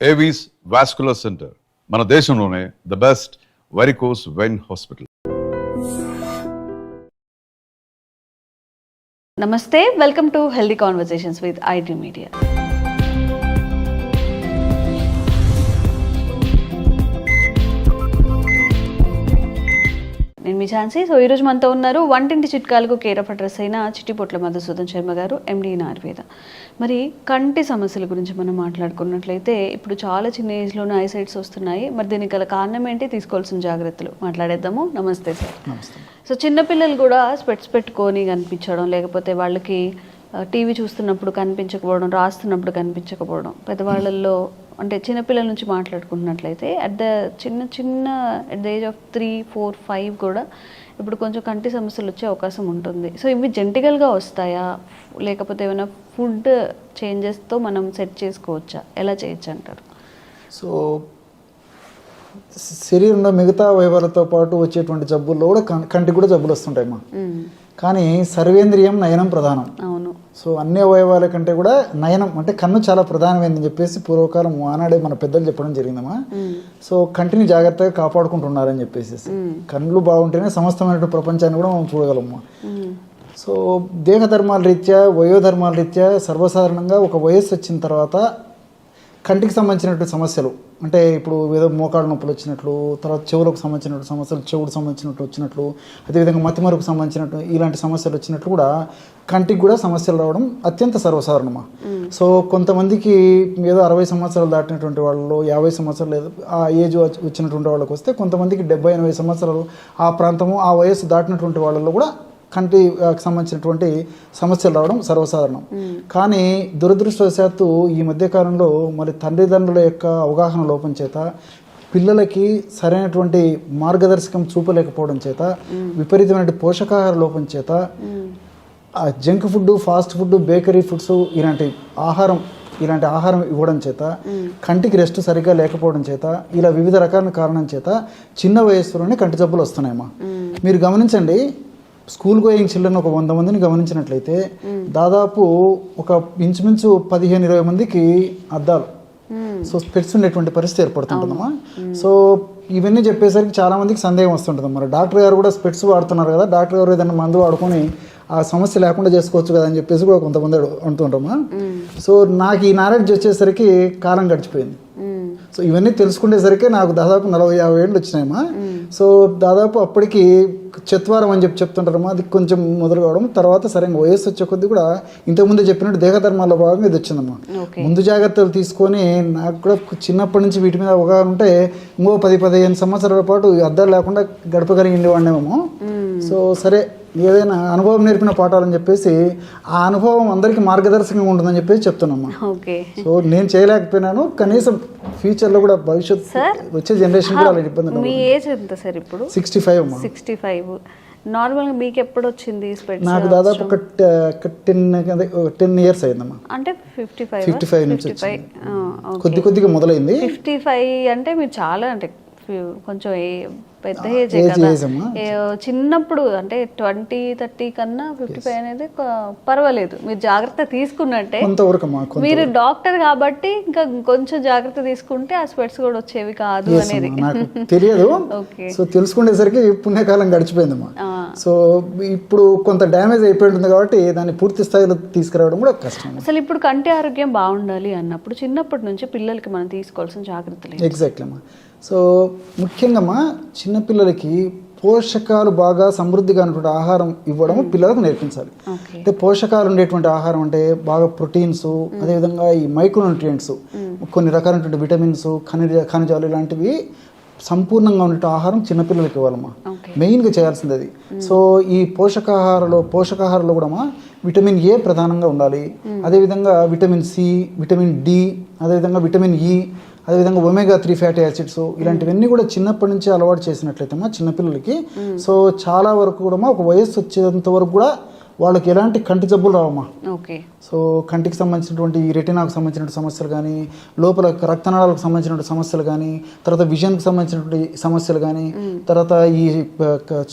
Avis vascular centre మన దేశంలోనే the best varicose vein hospital. నమస్తే, welcome to healthy conversations with IT media. నేను మీ ఛాన్సీ. సో ఈరోజు మనతో ఉన్నారు వంటింటి చిట్కాలకు కేర్ ఆఫ్ అడ్రస్ అయిన చిట్టిపొట్ల మధుసూదన్ శర్మ గారు, ఎండి ఇన్ ఆయుర్వేద. మరి కంటి సమస్యల గురించి మనం మాట్లాడుకున్నట్లయితే ఇప్పుడు చాలా చిన్న ఏజ్లోనే ఐసైట్స్ వస్తున్నాయి. మరి దీనికి గల కారణం ఏంటి, తీసుకోవాల్సిన జాగ్రత్తలు మాట్లాడేద్దాము. నమస్తే సార్. సో చిన్నపిల్లలు కూడా స్పెట్స్ పెట్టుకొని కనిపించడం, లేకపోతే వాళ్ళకి టీవీ చూస్తున్నప్పుడు కనిపించకపోవడం, రాస్తున్నప్పుడు కనిపించకపోవడం, పెద్దవాళ్ళల్లో అంటే చిన్నపిల్లల నుంచి మాట్లాడుకుంటున్నట్లయితే అట్ ద ఏజ్ ఆఫ్ 3, 4, 5 కూడా ఇప్పుడు కొంచెం కంటి సమస్యలు వచ్చే అవకాశం ఉంటుంది. సో ఇవి జెంటికల్గా వస్తాయా, లేకపోతే ఏమైనా ఫుడ్ చేంజెస్తో మనం సెట్ చేసుకోవచ్చా, ఎలా చేయొచ్చు అంటారు? సో శరీరంలో మిగతా అవయవాలతో పాటు వచ్చేటువంటి జబ్బుల్లో కూడా కంటికి కూడా జబ్బులు వస్తుంటాయమ్మా. కానీ సర్వేంద్రియం నయనం ప్రధానం. అవును. సో అన్ని అవయవాల కంటే కూడా నయనం అంటే కన్ను చాలా ప్రధానమైందని చెప్పేసి పూర్వకాలం ఆనాడే మన పెద్దలు చెప్పడం జరిగిందమ్మా. సో కంటిని జాగ్రత్తగా కాపాడుకుంటున్నారని చెప్పేసి కళ్ళు బాగుంటేనే సమస్తమైన ప్రపంచాన్ని కూడా మనం చూడగలము. సో దేహధర్మాల రీత్యా, వయోధర్మాల రీత్యా సర్వసాధారణంగా ఒక వయస్సు వచ్చిన తర్వాత కంటికి సంబంధించినటువంటి సమస్యలు అంటే ఇప్పుడు ఏదో మోకాళ్ళ నొప్పులు వచ్చినట్లు, తర్వాత చెవులకు సంబంధించినటువంటి సమస్యలు, చెవుకు సంబంధించినట్టు వచ్చినట్లు, అదేవిధంగా మతిమరుకు సంబంధించినట్టు ఇలాంటి సమస్యలు వచ్చినట్లు కూడా కంటికి కూడా సమస్యలు రావడం అత్యంత సర్వసాధారణమా. సో కొంతమందికి ఏదో 60 సంవత్సరాలు దాటినటువంటి వాళ్ళు, 50 సంవత్సరాలు లేదు ఆ ఏజ్ వచ్చినటువంటి వాళ్ళకి వస్తే, కొంతమందికి 70-80 సంవత్సరాలు ఆ ప్రాంతము ఆ వయస్సు దాటినటువంటి వాళ్ళలో కూడా కంటికి సంబంధించినటువంటి సమస్యలు రావడం సర్వసాధారణం. కానీ దురదృష్టవశాత్తు ఈ మధ్యకాలంలో మరి తల్లిదండ్రుల యొక్క అవగాహన లోపం చేత, పిల్లలకి సరైనటువంటి మార్గదర్శకం చూపలేకపోవడం చేత, విపరీతమైన పోషకాహార లోపం చేత, junk food, fast food, bakery foods ఇలాంటి ఆహారం ఇవ్వడం చేత, కంటికి రెస్ట్ సరిగ్గా లేకపోవడం చేత, ఇలా వివిధ రకాల కారణం చేత చిన్న వయస్సులోనే కంటి జబ్బులు వస్తున్నాయమ్మా. మీరు గమనించండి, స్కూల్ గోయింగ్ చిల్డ్రన్ ఒక 100 మందిని గమనించినట్లయితే దాదాపు ఒక ఇంచుమించు 15-20 మందికి అద్దాలు, సో స్పెట్స్ ఉండేటువంటి పరిస్థితి ఏర్పడుతుంటుందమ్మా. సో ఇవన్నీ చెప్పేసరికి చాలా మందికి సందేహం వస్తుంటుంది. మరి డాక్టర్ గారు కూడా స్పెట్స్ వాడుతున్నారు కదా, డాక్టర్ గారు ఏదైనా మందు వాడుకొని ఆ సమస్య లేకుండా చేసుకోవచ్చు కదా అని చెప్పేసి కూడా కొంతమంది అంటుంటామా. సో నాకు ఈ నాలెడ్జ్ వచ్చేసరికి కాలం గడిచిపోయింది. సో ఇవన్నీ తెలుసుకునేసరికి నాకు దాదాపు 40-50 ఏళ్ళు వచ్చినాయమ్మా. సో దాదాపు అప్పటికి చత్వారం అని చెప్తుంటారమ్మా, అది కొంచెం మొదలు కావడం, తర్వాత సరైన వయస్సు వచ్చే కొద్ది కూడా ఇంతకుముందు చెప్పినట్టు దేహధర్మాల్లో భాగంగా ఇది వచ్చిందమ్మా. ముందు జాగ్రత్తలు తీసుకొని నాకు కూడా చిన్నప్పటి నుంచి వీటి మీద అవగాహన ఉంటే ఇంకో 10-15 సంవత్సరాల పాటు అద్దాలు లేకుండా గడపగలిగి వాడినేమో. సో సరే, ఏదైనా అనుభవం నేర్పిన పాఠాలని చెప్పేసి ఆ అనుభవం అందరికీ మార్గదర్శకంగా ఉంటుందని చెప్పేసి చెప్తున్నామ్మా. సో నేను చేయలేకపోయినాను, కనీసం ఫ్యూచర్లో కూడా భవిష్యత్ వచ్చే జనరేషన్ కూడా అలా ఇబ్బంది. మీ ఏజ్ ఎంత సార్ ఇప్పుడు? 65 అమ్మా. 65. నార్మల్గా మీకు ఎప్పుడు వచ్చింది స్పెట్స్? నాకు దాదాపు ఒక 10 ఇయర్స్ అయిందమ్మా. అంటే 55 నుంచి కొద్దిగా మొదలైంది. 55 అంటే మీరు చాలా అంటే కొంచెం పెద్ద ఏజ్ కదా. చిన్నప్పుడు అంటే 20-30 కన్నా 55 అనేది పర్వాలేదు, మీరు జాగ్రత్త తీసుకున్నట్టే. మీరు డాక్టర్ కాబట్టి ఇంకా కొంచెం జాగ్రత్త తీసుకుంటే ఆ స్పెట్స్ కూడా వచ్చేవి కాదు అనేది నాకు తెలియదు. సో తెలుసుకునేసరికి పుణ్యకాలం గడిచిపోయిందమ్మా. సో ఇప్పుడు కొంత డ్యామేజ్ అయిపోయింది కాబట్టి దాన్ని పూర్తి స్థాయిలో తీసుకురావడం కూడా కష్టం. అసలు ఇప్పుడు కంటి ఆరోగ్యం బాగుండాలి అన్నప్పుడు చిన్నప్పటి నుంచి పిల్లలకి మనం తీసుకోవాల్సిన జాగ్రత్తలు? ఎగ్జాక్ట్లీ అమ్మా. సో ముఖ్యంగా చిన్నపిల్లలకి పోషకాలు బాగా సమృద్ధిగా ఉన్నటువంటి ఆహారం ఇవ్వడం పిల్లలకు నేర్పించాలి. అంటే పోషకాలు ఉండేటువంటి ఆహారం అంటే బాగా ప్రోటీన్స్, అదేవిధంగా ఈ మైక్రోన్యూట్రియంట్స్, కొన్ని రకాలైనటువంటి విటమిన్స్, ఖనిజాలు ఇలాంటివి సంపూర్ణంగా ఉండే ఆహారం చిన్నపిల్లలకి ఇవ్వాలమ్మా. మెయిన్గా చేయాల్సింది అది. సో ఈ పోషకాహారంలో కూడా విటమిన్ ఏ ప్రధానంగా ఉండాలి. అదేవిధంగా విటమిన్ సి, విటమిన్ డి, అదేవిధంగా విటమిన్ ఈ, అదేవిధంగా ఒమేగా-3 ఫ్యాటీ యాసిడ్స్, ఇలాంటివన్నీ కూడా చిన్నప్పటి నుంచి అలవాటు చేసినట్లయితే చిన్నపిల్లలకి సో చాలా వరకు కూడా ఒక వయస్సు వచ్చేంత వరకు కూడా వాళ్ళకి ఎలాంటి కంటి జబ్బులు రావమ్మా. ఓకే. సో కంటికి సంబంధించినటువంటి ఈ రెటినాకు సంబంధించినటువంటి సమస్యలు కానీ, లోపల రక్తనాళాలకు సంబంధించినటువంటి సమస్యలు కానీ, తర్వాత విజన్కి సంబంధించినటువంటి సమస్యలు కానీ, తర్వాత ఈ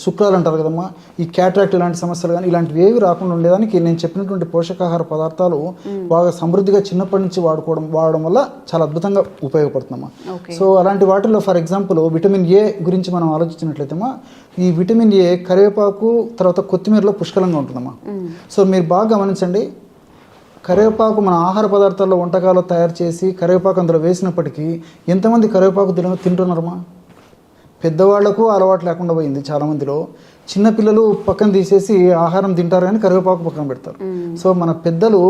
శుక్రాలు అంటారు కదమ్మా, ఈ క్యాట్రాక్ట్ ఇలాంటి సమస్యలు కానీ, ఇలాంటివి ఏవి రాకుండా ఉండేదానికి నేను చెప్పినటువంటి పోషకాహార పదార్థాలు బాగా సమృద్ధిగా చిన్నప్పటి నుంచి వాడడం వల్ల చాలా అద్భుతంగా ఉపయోగపడుతుందమ్మా. సో అలాంటి వాటిల్లో ఫర్ ఎగ్జాంపుల్ విటమిన్ ఏ గురించి మనం ఆలోచించినట్లయితేమా, ఈ విటమిన్ ఏ కరివేపాకు తర్వాత కొత్తిమీరలో పుష్కలంగా ఉంటుందమ్మా. సో మీరు బాగా గమనించండి, కరివేపాకు మన ఆహార పదార్థాల్లో వంటకాలు తయారు చేసి కరివేపాకు అందులో వేసినప్పటికీ ఎంతమంది కరివేపాకు తింటున్నారమ్మా? పెద్దవాళ్లకు అలవాటు లేకుండా పోయింది చాలామందిలో. చిన్నపిల్లలు పక్కన తీసేసి ఆహారం తింటారు కానీ కరివేపాకు పక్కన పెడతారు. సో మన పెద్దలు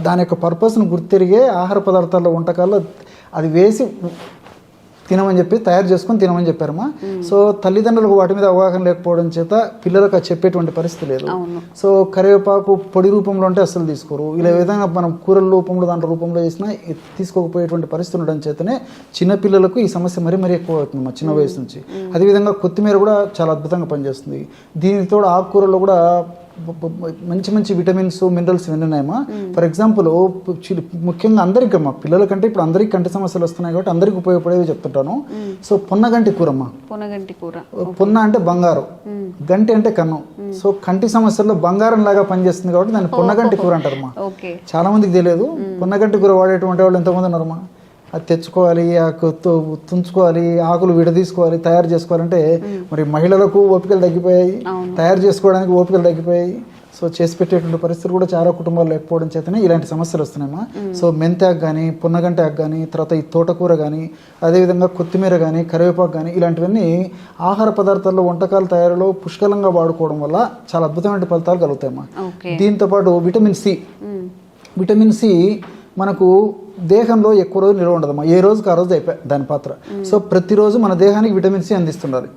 దాని యొక్క పర్పస్ను గుర్తిరిగే ఆహార పదార్థాల్లో వంటకాల్లో అది వేసి తినమని చెప్పి తయారు చేసుకొని తినమని చెప్పారమ్మా. సో తల్లిదండ్రులకు వాటి మీద అవగాహన లేకపోవడం చేత పిల్లలకు అది చెప్పేటువంటి పరిస్థితి లేదు. సో కరివేపాకు పొడి రూపంలో అంటే అస్సలు తీసుకోరు. ఇలా విధంగా మనం కూరల రూపంలో దాంట్లో రూపంలో చేసినా తీసుకోకపోయేటువంటి పరిస్థితి ఉండడం చేతనే చిన్నపిల్లలకు ఈ సమస్య మరీ ఎక్కువ అవుతుందమ్మా చిన్న వయసు నుంచి. అదేవిధంగా కొత్తిమీర కూడా చాలా అద్భుతంగా పనిచేస్తుంది. దీనితో ఆకుకూరల్లో కూడా మంచి విటమిన్స్ మినరల్స్ ఇవన్నీ ఉన్నాయమ్మా. ఫర్ ఎగ్జాంపుల్ ముఖ్యంగా అందరికీ అమ్మా, పిల్లల కంటే ఇప్పుడు అందరికీ కంటి సమస్యలు వస్తున్నాయి కాబట్టి అందరికీ ఉపయోగపడేవి చెప్తుంటాను. సో పొన్నగంటి కూర అమ్మా. పొన్న అంటే బంగారం, గంటి అంటే కన్ను. సో కంటి సమస్యల్లో బంగారం లాగా పనిచేస్తుంది కాబట్టి దాన్ని పొన్నగంటి కూర అంటారమ్మా. చాలా మందికి తెలియదు. పొన్నగంటి కూర వాడేటువంటి వాళ్ళు ఎంతమంది ఉన్నారమ్మా? అది తెచ్చుకోవాలి, తుంచుకోవాలి, ఆకులు విడదీసుకోవాలి, తయారు చేసుకోవాలంటే మరి మహిళలకు ఓపికలు తగ్గిపోయాయి, తయారు చేసుకోవడానికి ఓపికలు తగ్గిపోయాయి. సో చేసి పెట్టేటువంటి పరిస్థితులు కూడా చాలా కుటుంబాలు లేకపోవడం చేతనే ఇలాంటి సమస్యలు వస్తున్నాయమ్మా. సో మెంతాకు కానీ, పున్నగంటాకు కానీ, తర్వాత ఈ తోటకూర కానీ, అదేవిధంగా కొత్తిమీర కానీ, కరివేపాకు కానీ, ఇలాంటివన్నీ ఆహార పదార్థాల్లో వంటకాల తయారీలో పుష్కలంగా వాడుకోవడం వల్ల చాలా అద్భుతమైన ఫలితాలు కలుగుతాయమ్మా. దీంతోపాటు విటమిన్ సి మనకు దేహంలో ఎక్కువ రోజు నిల్వ ఉండదమ్మా. ఏ రోజుకి ఆ రోజు అయిపోయి దాని పాత్ర. సో ప్రతిరోజు మన దేహానికి విటమిన్ సి అందిస్తుండాలి.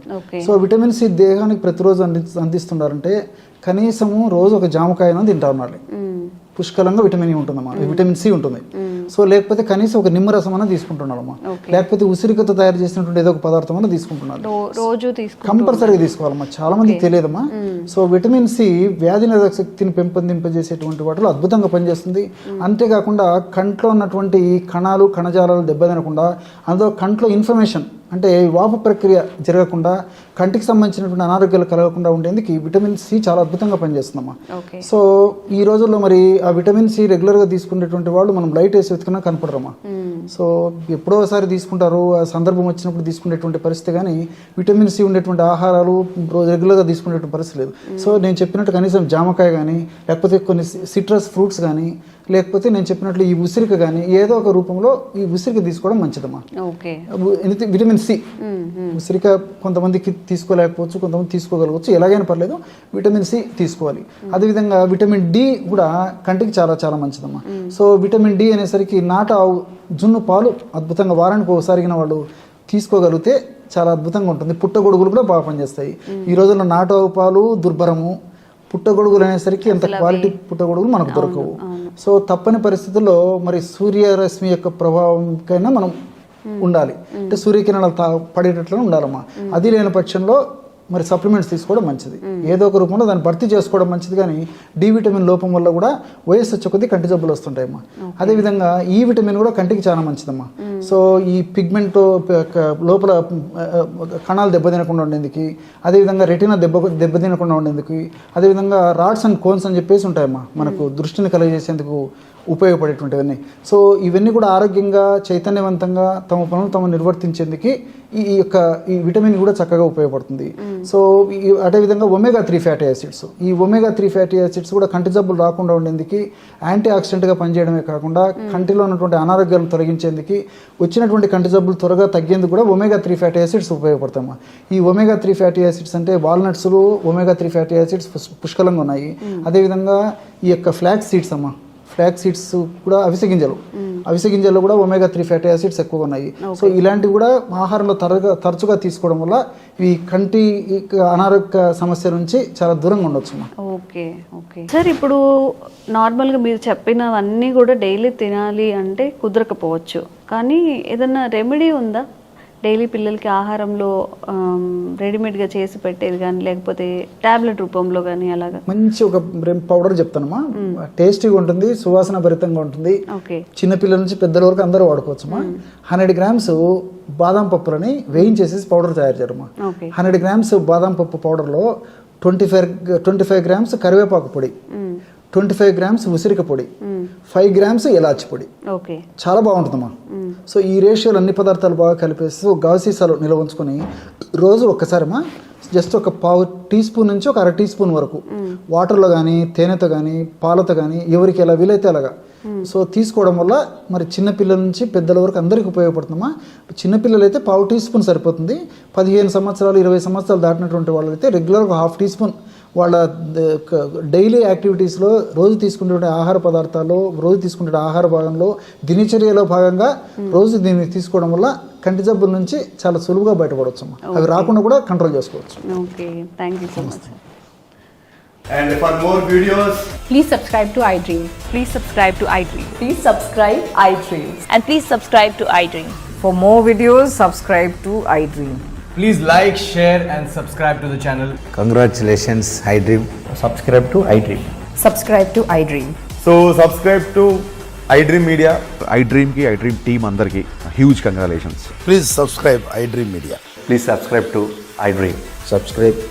సో విటమిన్ సి దేహానికి ప్రతిరోజు అందిస్తున్నారంటే కనీసము రోజు ఒక జామకాయను తింటా ఉండాలి. పుష్కలంగా విటమిన్ సి ఉంటుంది. సో లేకపోతే కనీసం ఒక నిమ్మరసం అన్న తీసుకుంటున్నారమ్మా. లేకపోతే ఉసిరికతో తయారు చేసినటువంటి ఏదో ఒక పదార్థం అన్న తీసుకుంటున్నారు. కంపల్సరీగా తీసుకోవాలమ్మా. చాలా మందికి తెలియదమ్మా. సో విటమిన్ సి వ్యాధి నిరోధక శక్తిని పెంపొందింపజేసేటువంటి వాటిలో అద్భుతంగా పనిచేస్తుంది. అంతేకాకుండా కంట్లో ఉన్నటువంటి కణాలు కణజాలాలు దెబ్బతినకుండా, అందులో కంట్లో ఇన్ఫర్మేషన్ అంటే వాపు ప్రక్రియ జరగకుండా, కంటికి సంబంధించినటువంటి అనారోగ్యాలు కలగకుండా ఉండేందుకు ఈ విటమిన్ సి చాలా అద్భుతంగా పనిచేస్తుందమ్మా. సో ఈ రోజుల్లో మరి ఆ విటమిన్ సి రెగ్యులర్గా తీసుకునేటువంటి వాళ్ళు మనం లైట్ వేసి వెతుకున్నా కనపడరమ్మా. సో ఎప్పుడో ఒకసారి తీసుకుంటారు, ఆ సందర్భం వచ్చినప్పుడు తీసుకునేటువంటి పరిస్థితి, కానీ విటమిన్ సి ఉండేటువంటి ఆహారాలు రెగ్యులర్గా తీసుకునేటువంటి పరిస్థితి లేదు. సో నేను చెప్పినట్టు కనీసం జామకాయ కానీ, లేకపోతే కొన్ని సిట్రస్ ఫ్రూట్స్ కానీ, లేకపోతే నేను చెప్పినట్లు ఈ ఉసిరిక కానీ ఏదో ఒక రూపంలో ఈ ఉసిరిక తీసుకోవడం మంచిదమ్మా. విటమిన్ సి ఉసిరిక కొంతమందికి తీసుకోలేకపోవచ్చు, కొంతమంది తీసుకోగలవచ్చు, ఎలాగైనా పర్లేదు విటమిన్ సి తీసుకోవాలి. అదేవిధంగా విటమిన్ డి కూడా కంటికి చాలా చాలా మంచిదమ్మా. సో విటమిన్ డి అనేసరికి నాటు ఆవు జున్ను పాలు అద్భుతంగా వారానికి ఒకసారిగిన వాళ్ళు తీసుకోగలిగితే చాలా అద్భుతంగా ఉంటుంది. పుట్టగొడుగులు కూడా బాగా పనిచేస్తాయి. ఈ రోజుల్లో నాటు ఆవు పాలు దుర్భరము, పుట్టగొడుగులు అనేసరికి ఎంత క్వాలిటీ పుట్టగొడుగులు మనకు దొరకవు. సో తప్పని పరిస్థితుల్లో మరి సూర్యరశ్మి యొక్క ప్రభావంకైనా మనం ఉండాలి, అంటే సూర్యకిరణాలు పడేటట్లు ఉండాలమ్మా. అది లేని పక్షంలో మరి సప్లిమెంట్స్ తీసుకోవడం మంచిది. ఏదో ఒక రూపంలో దాన్ని భర్తీ చేసుకోవడం మంచిది. కానీ డి విటమిన్ లోపం వల్ల కూడా వయస్సు వచ్చే కొద్దీ కంటి జబ్బులు వస్తుంటాయమ్మా. అదేవిధంగా ఈ విటమిన్ కూడా కంటికి చాలా మంచిదమ్మా. సో ఈ పిగ్మెంట్ లోపల కణాలు దెబ్బతినకుండా ఉండేందుకు, అదేవిధంగా రెటినా దెబ్బతినకుండా ఉండేందుకు, అదేవిధంగా రాడ్స్ అండ్ కోన్స్ అని చెప్పేసి ఉంటాయమ్మా మనకు దృష్టిని కలుగజేసేందుకు ఉపయోగపడేటువంటివన్నీ. సో ఇవన్నీ కూడా ఆరోగ్యంగా చైతన్యవంతంగా తమ పనులు తమ నిర్వర్తించేందుకు ఈ విటమిన్ కూడా చక్కగా ఉపయోగపడుతుంది. సో అదేవిధంగా ఒమేగా-3 ఫ్యాటీ యాసిడ్స్, ఈ ఒమేగా-3 ఫ్యాటీ యాసిడ్స్ కూడా కంటి జబ్బులు రాకుండా ఉండేందుకు యాంటీ ఆక్సిడెంట్గా పనిచేయడమే కాకుండా కంటిలో ఉన్నటువంటి అనారోగ్యాలను తొలగించేందుకు, వచ్చినటువంటి కంటి జబ్బులు త్వరగా తగ్గేందుకు కూడా ఒమేగా-3 ఫ్యాటీ యాసిడ్స్ ఉపయోగపడతామా. ఈ ఒమేగా-3 ఫ్యాటీ యాసిడ్స్ అంటే వాల్నట్స్లో ఒమేగా-3 ఫ్యాటీ యాసిడ్స్ పుష్కలంగా ఉన్నాయి. అదేవిధంగా ఈ యొక్క ఫ్లాక్స్ సీడ్స్ అమ్మా, ఫ్లాక్స్ సీడ్స్ కూడా అవిసె గింజల్లో కూడా ఒమేగా-3 ఫ్యాటీ యాసిడ్స్ ఎక్కువగా ఉన్నాయి. సో ఇలాంటివి కూడా ఆహారంలో తరచుగా తీసుకోవడం వల్ల ఈ కంటి అనారోగ్య సమస్య నుంచి చాలా దూరంగా ఉండొచ్చు. ఓకే సార్, ఇప్పుడు నార్మల్గా మీరు చెప్పినవన్నీ కూడా డైలీ తినాలి అంటే కుదరకపోవచ్చు, కానీ ఏదన్నా రెమెడీ ఉందా? డైలీ పిల్లలకి ఆహారంలో రెడీమేడ్గా చేసి పెట్టేది కానీ లేకపోతే టాబ్లెట్ రూపంలో కానీ అలాగా మంచి ఒక పౌడర్ చెప్తానమ్మా, టేస్టీగా ఉంటుంది, సువాసన భరితంగా ఉంటుంది. ఓకే. చిన్నపిల్లల నుంచి పెద్దల వరకు అందరూ వాడుకోవచ్చమ్మా. 100 గ్రామ్స్ బాదం పప్పులని వేయించేసి పౌడర్ తయారు చేయడమ్మా. ఓకే. 100 గ్రామ్స్ బాదం పప్పు పౌడర్లో 25 గ్రామ్స్ కరివేపాకు పొడి, 25 గ్రామ్స్ ఉసిరిక పొడి, 5 గ్రామ్స్ ఇలాచి పొడి. ఓకే. చాలా బాగుంటుందమ్మా. సో ఈ రేషియోలు అన్ని పదార్థాలు బాగా కలిపేసి ఒక గాజు సీసాలో నిల్వ ఉంచుకొని రోజు ఒక్కసారమ్మా జస్ట్ ఒక పావు టీ స్పూన్ నుంచి ఒక 1/2 టీ స్పూన్ వరకు వాటర్లో కానీ తేనెతో కానీ పాలతో కానీ ఎవరికి ఎలా వీలైతే అలాగా సో తీసుకోవడం వల్ల మరి చిన్నపిల్లల నుంచి పెద్దల వరకు అందరికీ ఉపయోగపడుతుందమ్మా. చిన్నపిల్లలు అయితే పావు టీ స్పూన్ సరిపోతుంది. 15 సంవత్సరాలు 20 సంవత్సరాలు దాటినటువంటి వాళ్ళైతే రెగ్యులర్గా 1/2 టీ స్పూన్ వాళ్ళ డైలీ యాక్టివిటీస్లో రోజు తీసుకునే ఆహార పదార్థాల్లో రోజు తీసుకునే ఆహార భాగంలో దినచర్యలో భాగంగా రోజు దీన్ని తీసుకోవడం వల్ల కంటి జబ్బుల నుంచి చాలా సులువుగా బయటపడవచ్చు. అవి రాకుండా కూడా కంట్రోల్ చేసుకోవచ్చు. Okay, thank you so much. And for more videos, Please subscribe to iDream. Please subscribe to iDream. Please subscribe iDream. And please subscribe to iDream. For more videos, subscribe to iDream. please like, share, and subscribe to the channel. Congratulations, iDream. Subscribe to iDream. Subscribe to iDream. So subscribe to iDream Media. iDream ki iDream team andarki huge congratulations. Please subscribe iDream Media. Please subscribe to iDream. Subscribe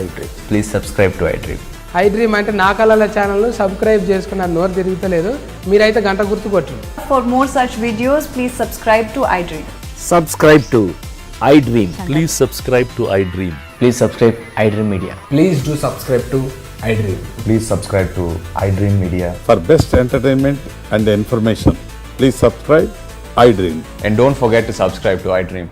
iDream. Please subscribe to iDream. iDream అంటే నా కళల ఛానల్ను subscribe చేసుకున్న నోరు తిరుగుతలేదు, మీరైతే గంట గుర్తు కొట్టండి. For more such videos, please subscribe to iDream. Subscribe to iDream. Please subscribe to iDream. Please subscribe iDream Media. Please do subscribe to iDream. Please subscribe to iDream Media. For best entertainment and information, please subscribe iDream. And don't forget to subscribe to iDream.